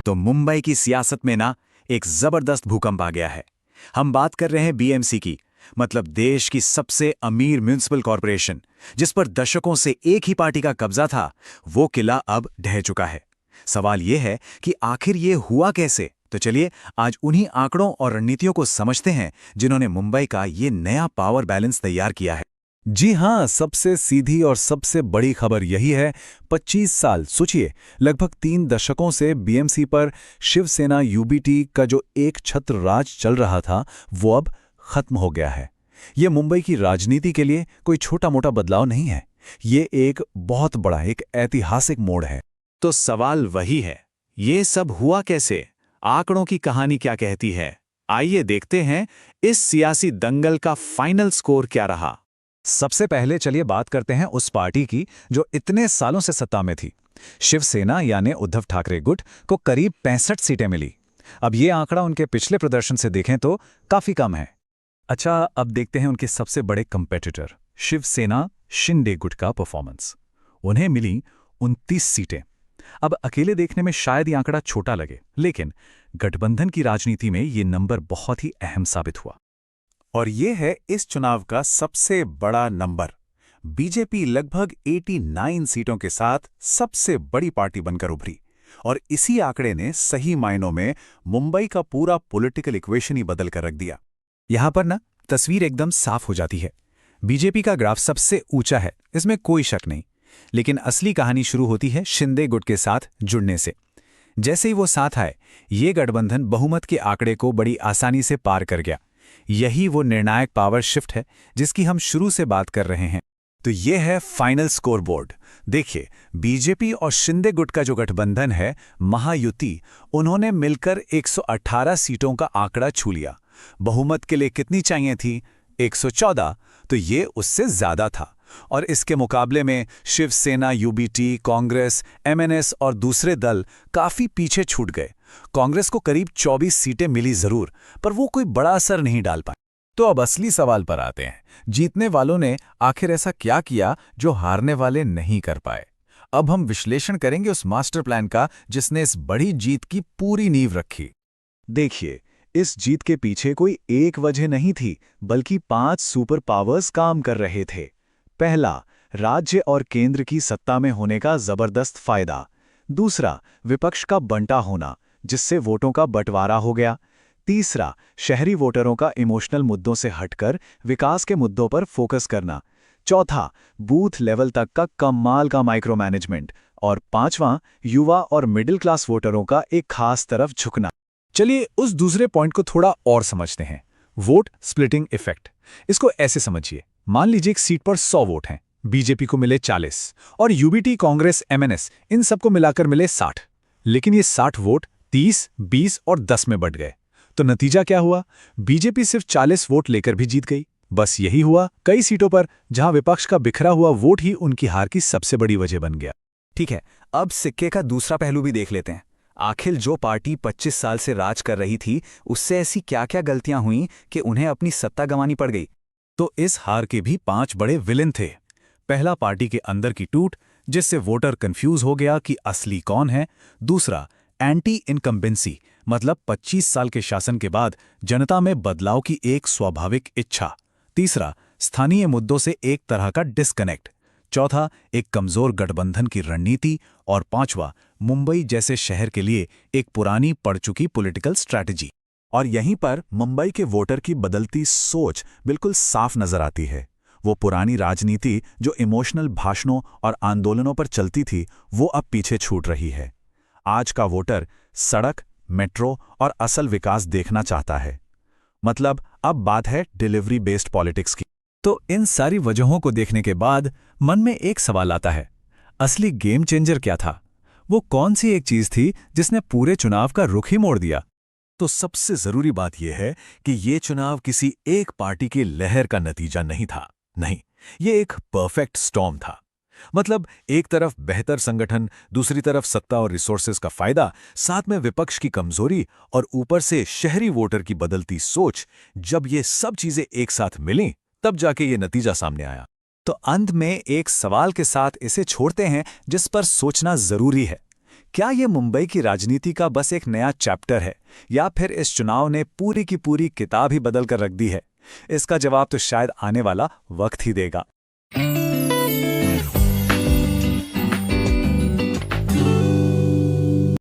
तो मुंबई की सियासत में ना एक जबरदस्त भूकंप आ गया है। हम बात कर रहे हैं बीएमसी की, मतलब देश की सबसे अमीर म्युनिसिपल कॉरपोरेशन, जिस पर दशकों से एक ही पार्टी का कब्जा था। वो किला अब ढह चुका है। सवाल ये है कि आखिर ये हुआ कैसे। तो चलिए आज उन्हीं आंकड़ों और रणनीतियों को समझते हैं जिन्होंने मुंबई का ये नया पावर बैलेंस तैयार किया है। जी हां, सबसे सीधी और सबसे बड़ी खबर यही है। 25 साल सोचिए, लगभग 3 दशकों से बीएमसी पर शिवसेना यूबीटी का जो एक छत्र राज चल रहा था, वो अब खत्म हो गया है। ये मुंबई की राजनीति के लिए कोई छोटा-मोटा बदलाव नहीं है। ये एक बहुत बड़ा, एक ऐतिहासिक मोड़ है। तो सवाल वही है, ये सब हुआ कैसे? आंकड़ों की कहानी क्या कहती है? आइए देखते हैं इस सियासी दंगल का फाइनल स्कोर क्या रहा। सबसे पहले चलिए बात करते हैं उस पार्टी की जो इतने सालों से सत्ता में थी। शिवसेना यानी उद्धव ठाकरे गुट को करीब 65 सीटें मिली। अब ये आंकड़ा उनके पिछले प्रदर्शन से देखें तो काफी कम है। अच्छा, अब देखते हैं उनके सबसे बड़े कंपेटिटर शिवसेना शिंदे गुट का परफॉर्मेंस। उन्हें मिली 29 सीटें। अब अकेले देखने में शायद ये आंकड़ा छोटा लगे, लेकिन गठबंधन की राजनीति में ये नंबर बहुत ही अहम साबित हुआ। और ये है इस चुनाव का सबसे बड़ा नंबर। बीजेपी लगभग 89 सीटों के साथ सबसे बड़ी पार्टी बनकर उभरी, और इसी आंकड़े ने सही मायनों में मुंबई का पूरा पॉलिटिकल इक्वेशन ही बदल कर रख दिया। यहां पर ना तस्वीर एकदम साफ हो जाती है। बीजेपी का ग्राफ सबसे ऊंचा है, इसमें कोई शक नहीं। लेकिन असली कहानी शुरू होती है शिंदे गुट के साथ जुड़ने से। जैसे ही वो साथ आए, ये गठबंधन बहुमत के आंकड़े को बड़ी आसानी से पार कर गया। यही वो निर्णायक पावर शिफ्ट है जिसकी हम शुरू से बात कर रहे हैं। तो ये है फाइनल स्कोरबोर्ड। देखिए, बीजेपी और शिंदे गुट का जो गठबंधन है, महायुति, उन्होंने मिलकर 118 सीटों का आंकड़ा छू लिया। बहुमत के लिए कितनी चाहिए थी? 114। तो ये उससे ज्यादा था। और इसके मुकाबले में शिवसेना, यूबीटी, कांग्रेस, एमएनएस और दूसरे दल काफी पीछे छूट गए। कांग्रेस को करीब 24 सीटें मिली जरूर, पर वो कोई बड़ा असर नहीं डाल पाए। तो अब असली सवाल पर आते हैं। जीतने वालों ने आखिर ऐसा क्या किया जो हारने वाले नहीं कर पाए? अब हम विश्लेषण करेंगे उस मास्टर प्लान का जिसने इस बड़ी जीत की पूरी नींव रखी। देखिए, इस जीत के पीछे कोई एक वजह नहीं थी, बल्कि 5 सुपर पावर्स काम कर रहे थे। पहला, राज्य और केंद्र की सत्ता में होने का जबरदस्त फायदा। दूसरा, विपक्ष का बंटा होना, जिससे वोटों का बंटवारा हो गया। तीसरा, शहरी वोटरों का इमोशनल मुद्दों से हटकर विकास के मुद्दों पर फोकस करना। चौथा, बूथ लेवल तक का कमाल का माइक्रो मैनेजमेंट। और पांचवां, युवा और मिडिल क्लास वोटरों का एक खास तरफ झुकना। चलिए उस दूसरे पॉइंट को थोड़ा और समझते हैं, वोट स्प्लिटिंग इफेक्ट। इसको ऐसे समझिए, मान लीजिए एक सीट पर 100 वोट हैं, बीजेपी को मिले 40 और यूबीटी, कांग्रेस, एमएनएस इन सबको मिलाकर मिले 60। लेकिन ये 60 वोट 30, 20 और 10 में बंट गए। तो नतीजा क्या हुआ? बीजेपी सिर्फ 40 वोट लेकर भी जीत गई। बस यही हुआ कई सीटों पर, जहां विपक्ष का बिखरा हुआ वोट ही उनकी हार की सबसे बड़ी वजह बन गया। ठीक है, अब सिक्के का दूसरा पहलू भी देख लेते हैं। आखिर जो पार्टी 25 साल से राज कर रही थी, उससे ऐसी क्या-क्या गलतियां हुई कि उन्हें अपनी सत्ता गंवानी पड़ गई? तो इस हार के भी 5 बड़े विलेन थे। पहला, पार्टी के अंदर की टूट, जिससे वोटर कंफ्यूज हो गया कि असली कौन है। दूसरा, एंटी इनकम्बेंसी, मतलब 25 साल के शासन के बाद जनता में बदलाव की एक स्वाभाविक इच्छा। तीसरा, स्थानीय मुद्दों से एक तरह का डिस्कनेक्ट। चौथा, एक कमजोर गठबंधन की रणनीति। और पांचवा, मुंबई जैसे शहर के लिए एक पुरानी पड़ चुकी पॉलिटिकल स्ट्रैटेजी। और यहीं पर मुंबई के वोटर की बदलती सोच बिल्कुल साफ नजर आती है। वो पुरानी राजनीति जो इमोशनल भाषणों और आंदोलनों पर चलती थी, वो अब पीछे छूट रही है। आज का वोटर सड़क, मेट्रो और असल विकास देखना चाहता है। मतलब अब बात है डिलीवरी बेस्ड पॉलिटिक्स की। तो इन सारी वजहों को देखने के बाद मन में एक सवाल आता है, असली गेम चेंजर क्या था? वो कौन सी एक चीज थी जिसने पूरे चुनाव का रुख ही मोड़ दिया? तो सबसे जरूरी बात यह है कि ये चुनाव किसी एक पार्टी की लहर का नतीजा नहीं था। नहीं, ये एक परफेक्ट स्टॉर्म था। मतलब एक तरफ बेहतर संगठन, दूसरी तरफ सत्ता और रिसोर्सेज का फायदा, साथ में विपक्ष की कमजोरी और ऊपर से शहरी वोटर की बदलती सोच। जब ये सब चीजें एक साथ मिलीं, तब जाके ये नतीजा सामने आया। तो अंत में एक सवाल के साथ इसे छोड़ते हैं जिस पर सोचना जरूरी है। क्या ये मुंबई की राजनीति का बस एक नया चैप्टर है, या फिर इस चुनाव ने पूरी की पूरी किताब ही बदल कर रख दी है? इसका जवाब तो शायद आने वाला वक्त ही देगा।